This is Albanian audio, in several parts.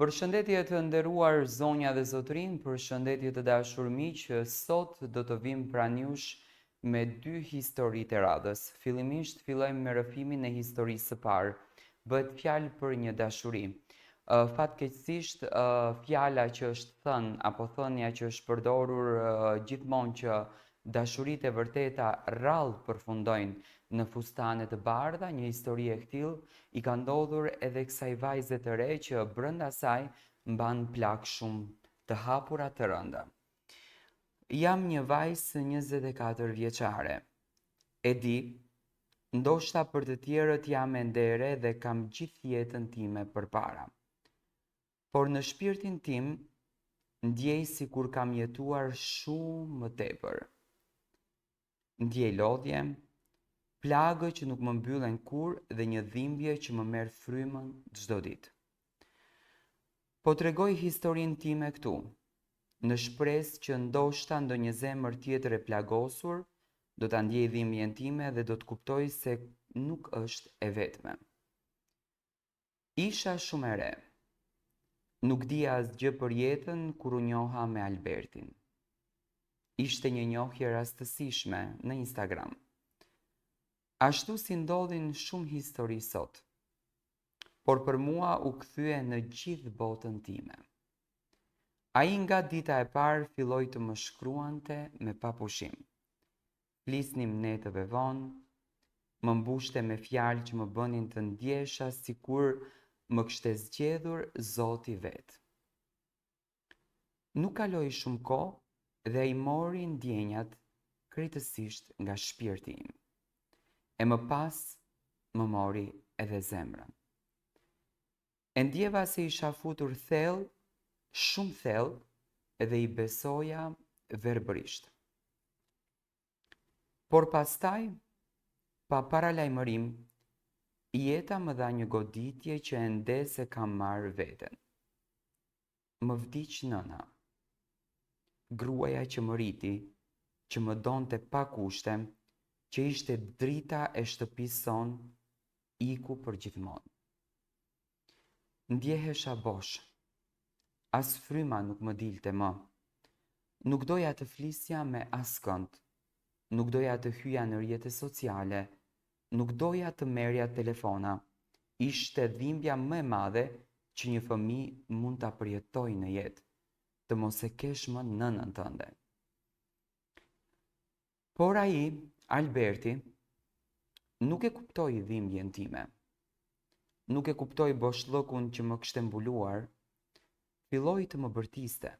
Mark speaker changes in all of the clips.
Speaker 1: Përshëndetje të nderuar zonja dhe zotërin, përshëndetje të dashur miq, sot do të vim pranë jush me dy histori të radhës. Fillimisht fillojmë me rrëfimin e historisë së parë. Bëhet fjalë për një dashuri. Fatkeqësisht fjala që është thënë apo thënia që është përdorur gjithmonë që dashuritë e vërteta rrallë përfundojnë në fustane të bardha, një histori e këtillë i ka ndodhur edhe kësaj vajze të re që brenda saj mban plak shumë të hapura të rënda. Jam një vajzë 24 vjeçare. E di, ndoshta për të tjerët jam ende e re dhe kam gjithë jetën time përpara. Por në shpirtin tim ndjej sikur kam jetuar shumë më tepër. Ndjej lodhje, plagë që nuk më mbyllen kur dhe një dhimbje që më merr frymën çdo ditë. Po tregoj historinë time këtu, në shpresë që ndoshta ndonjë zemër tjetër e plagosur do ta ndjej dhimbjen time dhe do të kuptoj se nuk është e vetme. Isha shumë e re. Nuk dija asgjë për jetën kur u njoha me Albertin. Ishte një njohje rastësishme në Instagram. Ashtu si ndodhin shumë histori sot, por për mua u kthye në gjithë botën time. Ai nga dita e parë filloi të më shkruante me papushim. Flisnim netëve vonë, më mbushte me fjalë që më bënin të ndjesha sikur më kishte zgjedhur Zoti vet. Nuk kaloi shumë kohë dhe ai mori ndjenjat krejtësisht nga shpirti im. E më pas më mori edhe zemrën. E ndjeva se isha futur thellë, shumë thellë, dhe i besoja verbërisht. Por pastaj, pa paralajmërim, jeta më dha një goditje që ende se kam marrë veten. Më vdiq nëna. Gruaja që më riti, që më donte pa kushte, që ishte drita e shtëpisë son, iku për gjithmonë. Ndjehesha bosh. As fryma nuk më dilte më. Nuk doja të flisja me askënd. Nuk doja të hyja në rrjetet sociale. Nuk doja të merrja telefona. Ishte dhimbja më e madhe që një fëmijë mund ta përjetojë në jetë, të mos e kesh më nënën tënde. Por ai, Alberti, nuk e kuptoi dhimbjen time. Nuk e kuptoi boshllëkun që më kishte mbuluar. Filloi të më bërtiste,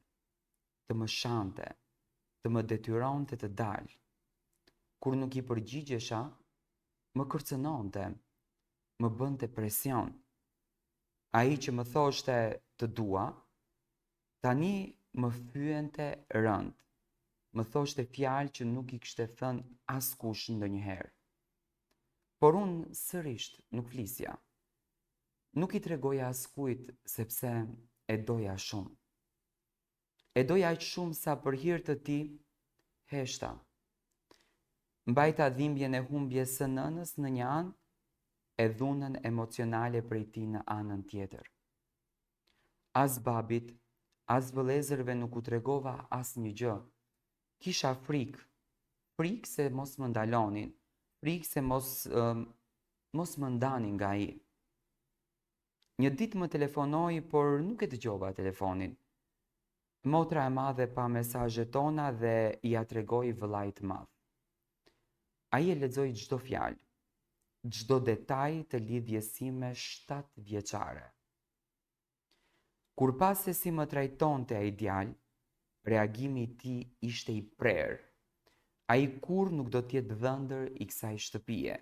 Speaker 1: të më shante, të më detyronte të dal. Kur nuk i përgjigjesha, më kërcënonte, më bënte presion. Ai që më thoshte të dua, tani më fyente rënd. Më thoshte fjalë që nuk i kishte thënë askush ndonjëherë. Por unë sërish nuk flisja. Nuk i tregoja askujt sepse e doja shumë. E doja aq shumë sa për hir të tij heshta. Mbajta dhimbjen e humbjes së nënës në një anë e dhunën emocionale prej tij në anën tjetër. As babit, as vëllezërve nuk u tregova asnjë gjë. Kisha frikë. Frikë se mos më ndalonin. Frikë se mos më ndanin nga ai. Një ditë më telefonoi, por nuk e dëgjova telefonin. Motra e madhe pa mesazhet tona dhe ja tregoi vëllait madh. Ai e lexoi çdo fjalë, çdo detaj të lidhjes sime 7 vjeçare. Kur pas se si më trajtonte ai djalë, reagimi i tij ishte i prerë. Ai kur nuk do të jetë dhëndër i kësaj shtëpie.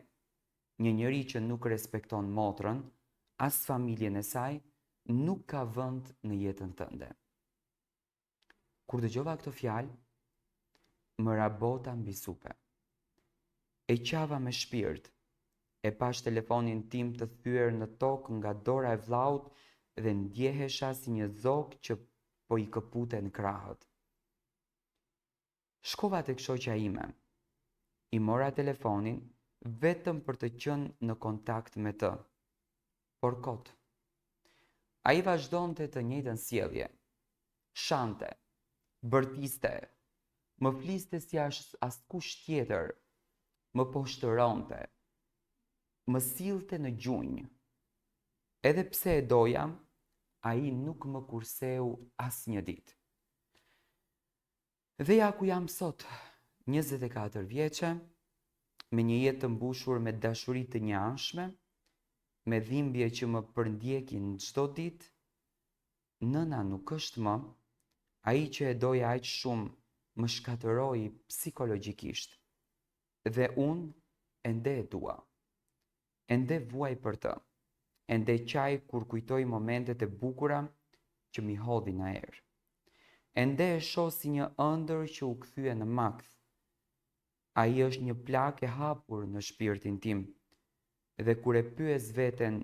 Speaker 1: Një njeri që nuk respekton motrën, as familjen e saj, nuk ka vend në jetën tënde. Kur dëgjova këto fjalë, më rabota mbi supe. E qava me shpirt, e pash telefonin tim të thyer në tokë nga dora e vllaut dhe ndjehesha si një zog që po i këputen krahët. Shkova tek shoqja ime. I mora telefonin vetëm për të qenë në kontakt me të. Por kot. Ai vazhdonte të njëjtën sjellje. Shante, bërtiste, më fliste si askush tjetër, më poshtëronte, më sillte në gjunjë. Edhe pse e doja, ai nuk më kurseu asnjë ditë. Dhe ja ku jam sot, 24 vjeçe, me një jetë të mbushur me dashuri të njëanshme, me dhimbje që më përndjekin çdo ditë. Nëna nuk është më, ai që e doja aq shumë më shkatërroi psikologjikisht. Dhe unë ende e dua. Ende vuaj për të. Ende qaj kur kujtoj momentet e bukura që mi hodhin aer. Ende e shoh si një ëndër që u kthye në makth. Ai është një plak e hapur në shpirtin tim. Dhe kur e pyes veten,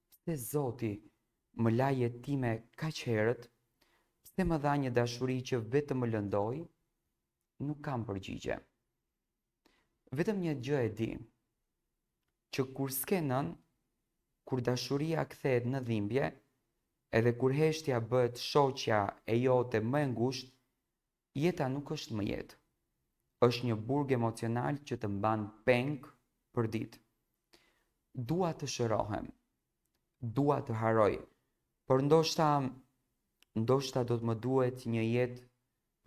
Speaker 1: pse Zoti më la jetime kaq herët, pse më dha një dashuri që vetëm më lëndoi, nuk kam përgjigje. Vetëm një gjë e di, që kur s'ke nën, kur dashuria kthehet në dhimbje, edhe kur heshtja bëhet shoqja e jote më e ngushtë, jeta nuk është më jetë. Është një burg emocional që të mban peng për ditë. Dua të shërohem, dua të haroj, por ndoshta do të më duhet një jetë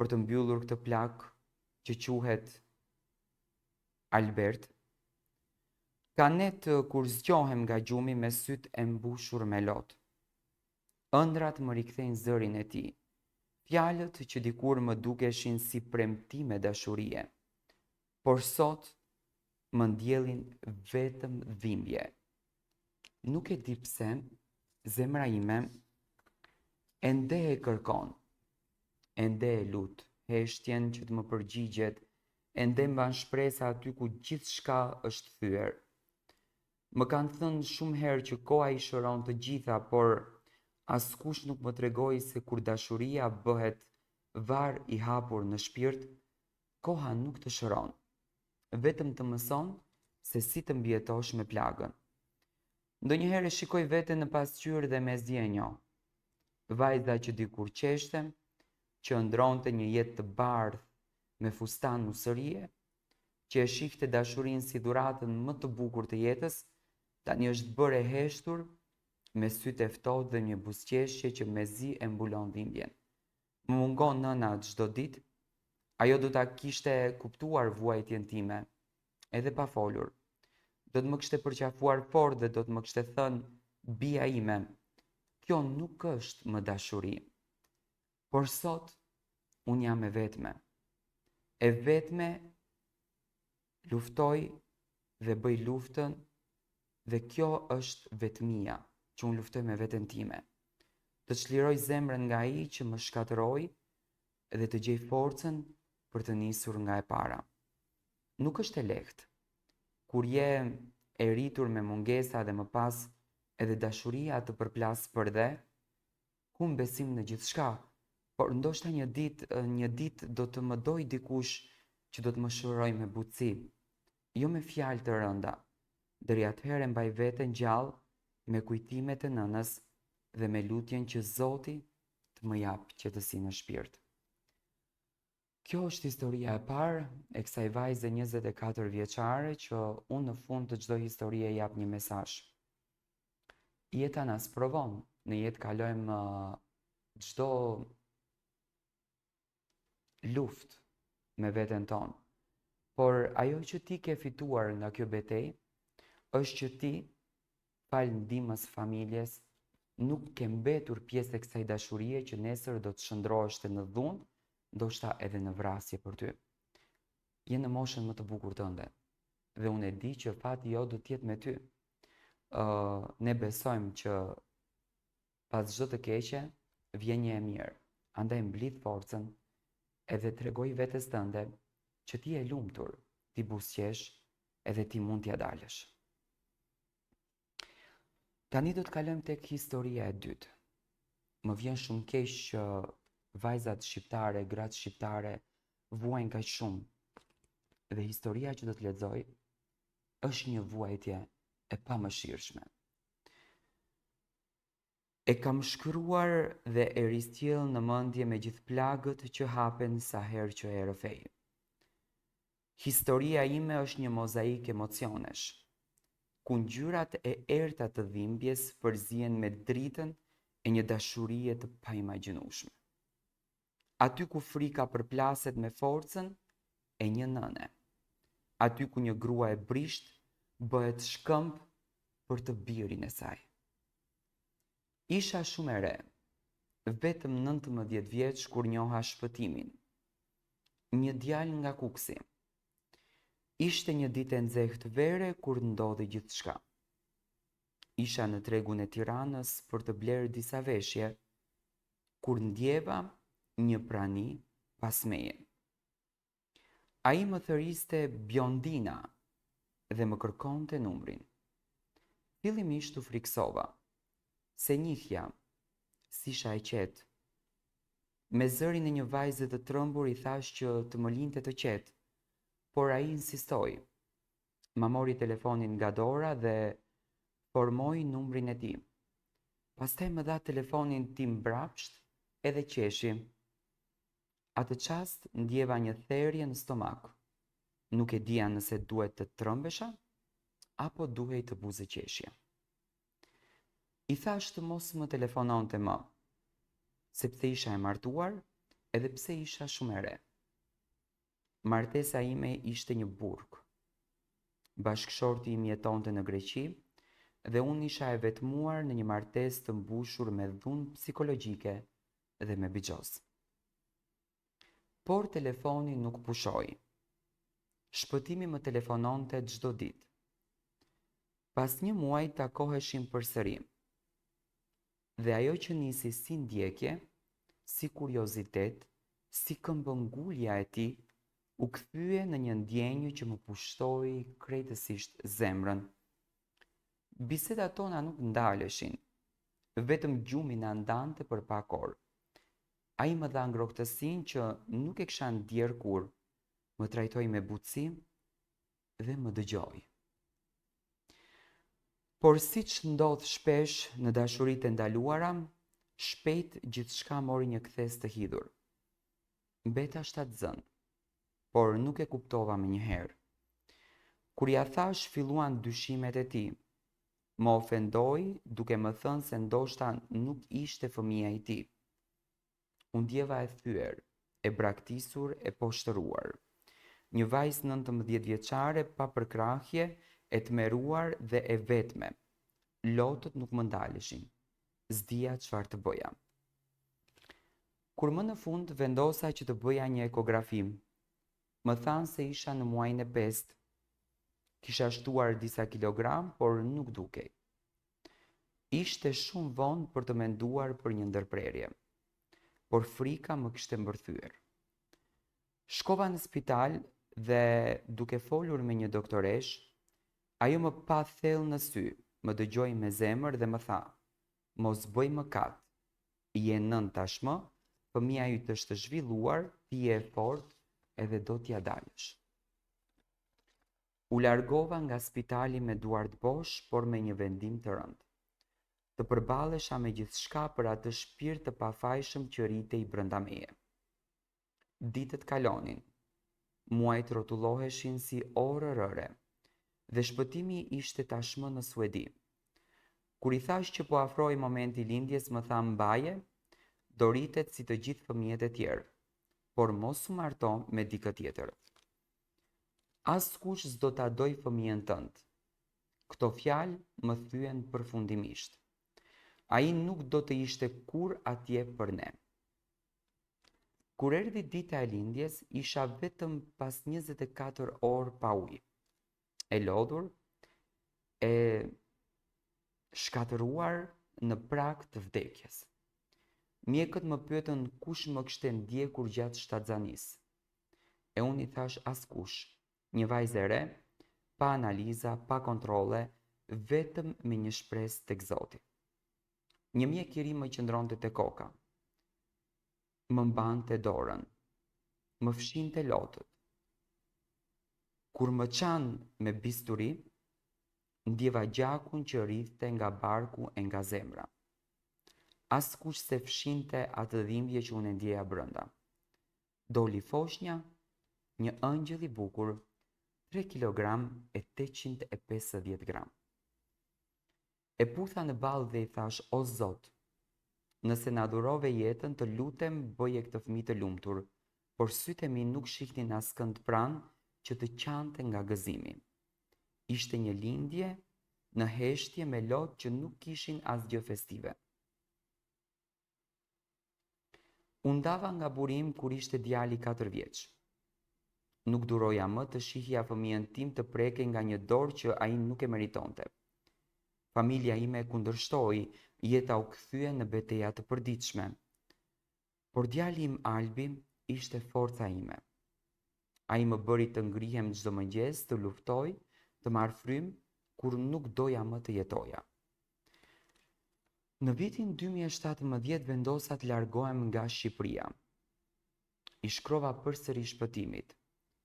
Speaker 1: për të mbyllur këtë plak që quhet Albert. Ka net kur zgjohem nga gjumi me sytë e mbushur me lot. Ëndrat më rikthejnë zërin e tij. Fjalët që dikur më dukeshin si premtime dashurie, por sot më ndjellin vetëm dhimbje. Nuk e di pse, zemra ime ende e kërkon, ende e lut heshtjen që të më përgjigjet, ende mban shpresa aty ku gjithçka është thyer. Më kanë thënë shumë herë që koha i shëron të gjitha, por askush nuk më tregoi se kur dashuria bëhet var i hapur në shpirt, koha nuk të shëron, vetëm të mëson se si të mbjetosh me plagën. Ndonjëherë shikoj veten në pasqyrë dhe me zdjenjo. Vajza që dikur qeshte, që ndronte një jetë të bardhë me fustan usërie, që e shihte dashurinë si dhuratën më të bukur të jetës, tani është bërë e heshtur me sytë e ftohtë dhe një buzëqeshje që mezi e mbulon dhimbjen. Më mungon nëna çdo ditë, ajo do ta kishte kuptuar vuajtjen time, edhe pa folur. Do të më kishte përqafuar fort dhe do të më kishte thënë, bia ime, kjo nuk është më dashuri. Por sot, unë jam e vetme. E vetme luftoj dhe bëj luftën, dhe kjo është vetmia që unë luftoj me veten time. Të çliroj zemrën nga ai që më shkatërroi dhe të gjej forcën për të nisur nga e para. Nuk është e lehtë. Kur je e rritur me mungesa dhe më pas edhe dashuria të përplas për dhe, kum besim në gjithçka, por ndoshta një ditë do të më doj dikush që do të më shëroj me butësi, jo me fjalë të rënda. Deri atëherë mbaj veten gjallë me kujtimet e nënës dhe me lutjen që Zoti të më jap qetësi në shpirt. Kjo është historia e parë e kësaj vajze 24 vjeçare që unë në fund të çdo historie jap një mesazh. Jeta na sprovon, në jetë kalojmë çdo luftë me veten tonë. Por ajo që ti ke fituar nga kjo betejë është që ti, fal ndihmës familjes, nuk ke mbetur pjesë e kësaj dashurie që nesër do të shndrohesh në dhunë, ndoshta edhe në vrasje për ty. Je në moshën më të bukur tënde dhe unë e di që fati jo do të jetë me ty. Ne besojmë që pas çdo të keqe vjen një e mirë. Andaj mblidh forcën edhe tregoj vetes tënde që ti je lumtur, ti buzëqesh edhe ti mund t'ja dalësh. Tani do të kalojmë tek historia e dytë. Më vjen shumë keq që vajzat shqiptare, gratë shqiptare vuajnë kaq shumë. Dhe historia që do të lexoj është një vuajtje e pamëshirshme. E kam shkruar dhe e ristjell në mendje me gjithë plagët që hapen sa herë që e rrëfej. Historia ime është një mozaik emocionesh, ku ngjyrat e errta të dhimbjes përzihen me dritën e një dashurie të paimagjinueshme. Aty ku frika përplaset me forcën e një nëne. Aty ku një grua e brisht bëhet shkëmb për të birin e saj. Isha shumë e re, vetëm 19 vjeç kur njoha shpëtimin. Një djalë nga Kuksi. Ishte një ditë e nxehtë vere kur ndodhi gjithçka. Isha në tregun e Tiranës për të blerë disa veshje, kur ndjeva një prani pas meje. Ai më thëriste Biondina dhe më kërkonte numrin. Fillimisht u friksova, se njihja, s'isha e qetë. Me zërin e një vajze të trembur i thash që të më linte të qetë, por ai insistoi. Ma mori telefonin nga dora dhe formoi numrin e tij. Pastaj më dha telefonin tim mbrapsht edhe qeshi. Atë çast ndjeva një therrje në stomak. Nuk e dija nëse duhet të trembesha apo duhej të buzëqeshja. I thash të mos më telefononte më, sepse isha e martuar edhe pse isha shumë e re. Martesa ime ishte një burg. Bashkëshorti im jetonte në Greqi dhe unë isha e vetmuar në një martesë të mbushur me dhunë psikologjike dhe me bixhoz. Por telefoni nuk pushoi. Shpëtimi më telefononte çdo ditë. Pas një muaji takoheshim përsëri. Dhe ajo që nisi si ndjekje, si kuriozitet, si këmbëngulja e tij, u kthye në një ndjenjë që më pushtoi krejtësisht zemrën. Bisedat tona nuk ndaleshin, vetëm gjumi na ndante për pak orë. Ai më dha ngrohtësinë që nuk e kisha ndjer kur, më trajtoi me butësi dhe më dëgjoi. Por siç ndodh shpesh në dashuritë e ndaluara, shpejt gjithçka mori një kthes të hidhur. Mbeta shtatzën, por nuk e kuptova menjëherë. Kur ja thash, filluan dyshimet e tij. Më ofendoi duke më thënë se ndoshta nuk ishte fëmia i tij. U ndjeva e thyer, e braktisur, e poshtëruar. Një vajzë 19 vjeçare pa përkrahje, e tmeruar dhe e vetme. Lotët nuk më ndaleshin. S'dija çfarë të bëja. Kur më në fund vendosa që të bëja një ekografi, më thanë se isha në muajin e 5. Kisha shtuar disa kilogram, por nuk dukej. Ishte shumë vonë për të menduar për një ndërprerje, por frika më kishte mbërthyer. Shkova në spital dhe duke folur me një doktoresh, ajo më pa thellë në sy, më dëgjoi me zemër dhe më tha: "Mos bëj mëkat. Je nën tashmë, fëmia yt është zhvilluar, ti je e fortë edhe do t'ja dalësh." U largova nga spitali me duart bosh, por me një vendim të rëndë. Të përballesha me gjithçka për atë shpirt të pafajshëm që rritej brenda meje. Ditët kalonin. Muajt rrotulloheshin si orë rëre dhe shpëtimi ishte tashmë në Suedi. Kur i thash që po afroi momenti i lindjes, më tha: "Mbaje, do rritet si të gjithë fëmijët e tjerë, por mos u marto me dikë tjetër. Askush s'do ta doj fëmijën tënd." Këto fjalë më thyen përfundimisht. Ai nuk do të ishte kur atje për ne. Kur erdhi dita e lindjes, isha vetëm pas 24 orë pa ujë. E lodhur, e shkatëruar në prag të vdekjes. Mjekët më pyetën kush më kishte ndjekur gjatë shtatzanisë. E unë i thash askush, një vajzë e re, pa analiza, pa kontrolle, vetëm me një shpresë tek Zoti. Një mjek i ri më qëndronte te koka. Më mbante dorën, më fshinte lotët. Kur më çan me bisturi, ndjeva gjakun që rrithte nga barku e nga zemra. Askush se fshinte atë dhimbje që unë ndjeja brenda. Doli foshnja, një ëngjëll i bukur, 3 kg e 850 gram. E putha në balë dhe i thash, o Zot, nëse na dhurove jetën, të lutem bëje këtë fëmijë të lumtur, por sytë e mi nuk shihnin askënd pranë që të qante nga gëzimi. Ishte një lindje në heshtje me lot që nuk kishin asgjë festive. U ndava nga burim kur ishte djali 4 vjeç. Nuk duroja më të shihja fëmijën tim të prekej nga një dorë që ai nuk e meritonte. Familja ime e kundërshtoi, jeta u kthye në betejë të përditshme. Por djali im Albi ishte forca ime. Ai më bëri të ngrihem çdo mëngjes, të luftoj, të marr frymë kur nuk doja më të jetoja. Në vitin 2017 vendosa të largohem nga Shqipëria. I shkrova përsëri shpëtimit.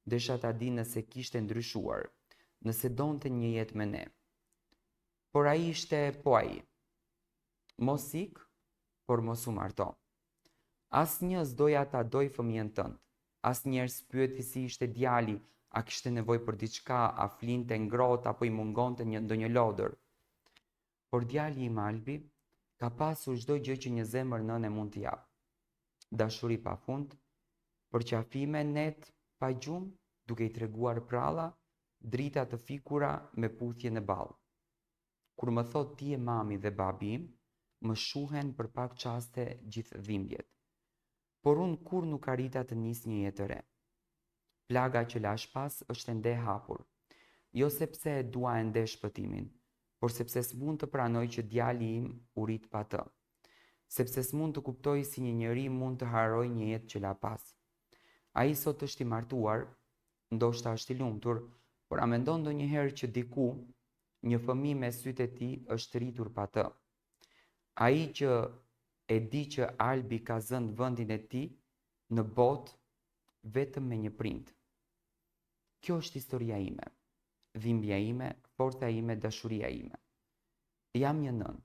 Speaker 1: Desha ta di nëse kishte ndryshuar, nëse donte një jetë me ne. Por ai ishte po ai. Mos ik, por mos u marto. Asnjë s'doja ta doj fëmijën tënd. Asnjëherë s'pyeti si ishte djali, a kishte nevojë për diçka, a flinte ngrohtë apo i mungonte ndonjë lodër. Por djali im Albi ka pasur çdo gjë që një zemër nëne mund t'i japë. Dashuri pafund, përqafime net pa gjumë, duke i treguar pralla, drita të fikura me puthje në ballë. Kur më thot ti e mami dhe babi im, më shuhen për pak çaste gjithë dhimbjet. Por unë kur nuk arrita të nis një jetë të re. Plaga që lash pas është ende hapur. Jo sepse e dua ende shpëtimin, por sepse s'mund të pranoj që djali im u rit pa të. Sepse s'mund të kuptoj si një njeri mund të harroj një jetë që la pas. Ai sot është i martuar, ndoshta është i lumtur, por a mendon ndonjëherë që diku një fëmijë me sytë e tij është rritur pa të? Ai që e di që Albi ka zënë vendin e tij në botë vetëm me një prind. Kjo është historia ime, dhimbja ime, forca ime, dashuria ime. Jam një nën,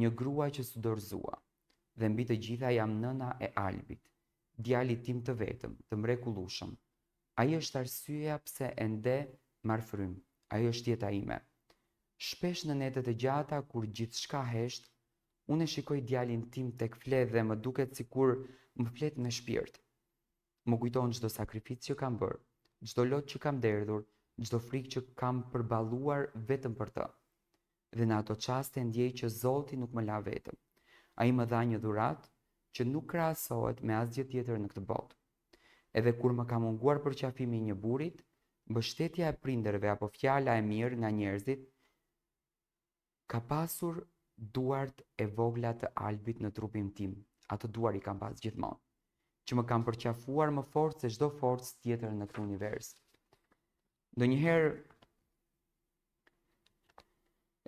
Speaker 1: një grua që s'u dorëzua, dhe mbi të gjitha jam nëna e Albit, djalit tim të vetëm, të mrekullueshëm. Ai është arsyeja pse ende marr frymë. Ai është jeta ime. Shpesh në netët e gjata kur gjithçka hesht, unë e shikoj djalin tim tek flet dhe më duket sikur më flet me shpirt. Më kujton çdo sakrificë që kam bërë, çdo lot që kam derdhur, çdo frikë që kam përballuar vetëm për të. Dhe në ato çaste ndjej që Zoti nuk më la vetëm. Ai më dha një dhuratë që nuk krahasohet me asgjë tjetër në këtë botë. Edhe kur më ka munguar përqafimi i një burrit, mbështetja e prindërve apo fjala e mirë nga njerëzit, ka pasur duart e vogla të Albit në trupin tim. Ato duar i kam pas gjithmonë, që më kam përqafuar më fort se çdo forcë tjetër në këtë univers. Ndonjëherë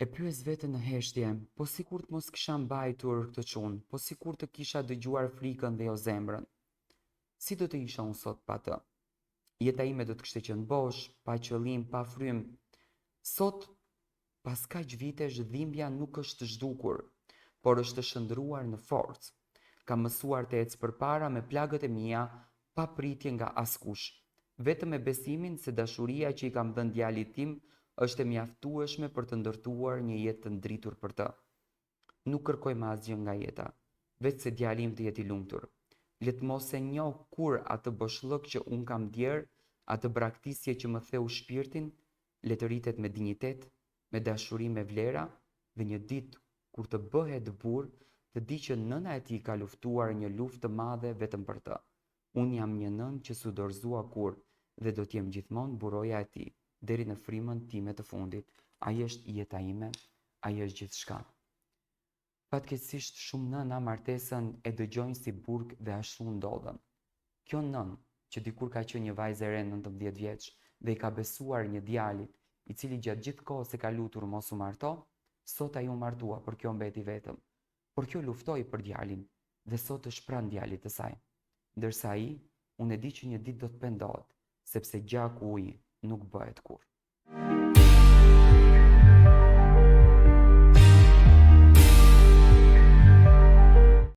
Speaker 1: e pyes veten në heshtje, po sikur të mos kisha mbajtur këtë çun, po sikur të kisha dëgjuar frikën dhe jo zemrën. Si do të isha unë sot pa të? Jeta ime do të kishte qenë bosh, pa qëllim, pa frymë. Sot, pas kaq vitesh, dhimbja nuk është zhdukur, por është shndruar në forcë. Kam mësuar të ecë përpara me plagët e mia, pa pritje nga askush. Vetëm me besimin se dashuria që i kam dhënë djalit tim është e mjaftueshme për të ndërtuar një jetë të ndritur për të. Nuk kërkoj më asgjë nga jeta, vetë se djali im të jetë i lumtur. Le të mos e njoh kur atë boshllëk që un kam djerë, atë braktisje që më theu shpirtin, le të rritet me dinjitet, me dashuri, me vlera, dhe një ditë kur të bëhet burr, të di që nëna e tij ka luftuar një luftë të madhe vetëm për të. Unë jam një nën që s'u dorëzua kurrë dhe do t'jem gjithmonë buroja e tij, deri në frymën time të fundit. Ai është jeta ime, ai është gjithçka. Fatkeqësisht shumë nëna martesën e dëgjojnë si burg dhe ashtu ndodhen. Kjo nën, që dikur ka qenë një vajzë e re 19 vjeç dhe i ka besuar një djalit, i cili gjatë gjithë kohës e ka lutur mos u marto, sot ai u martua, por kjo mbeti vetëm. Por kjo luftoi për djalin dhe sot është pranë djalit të saj. Ndërsa ai, unë e di që një ditë do të pendohet, sepse gjaku uji nuk bëhet kurrë.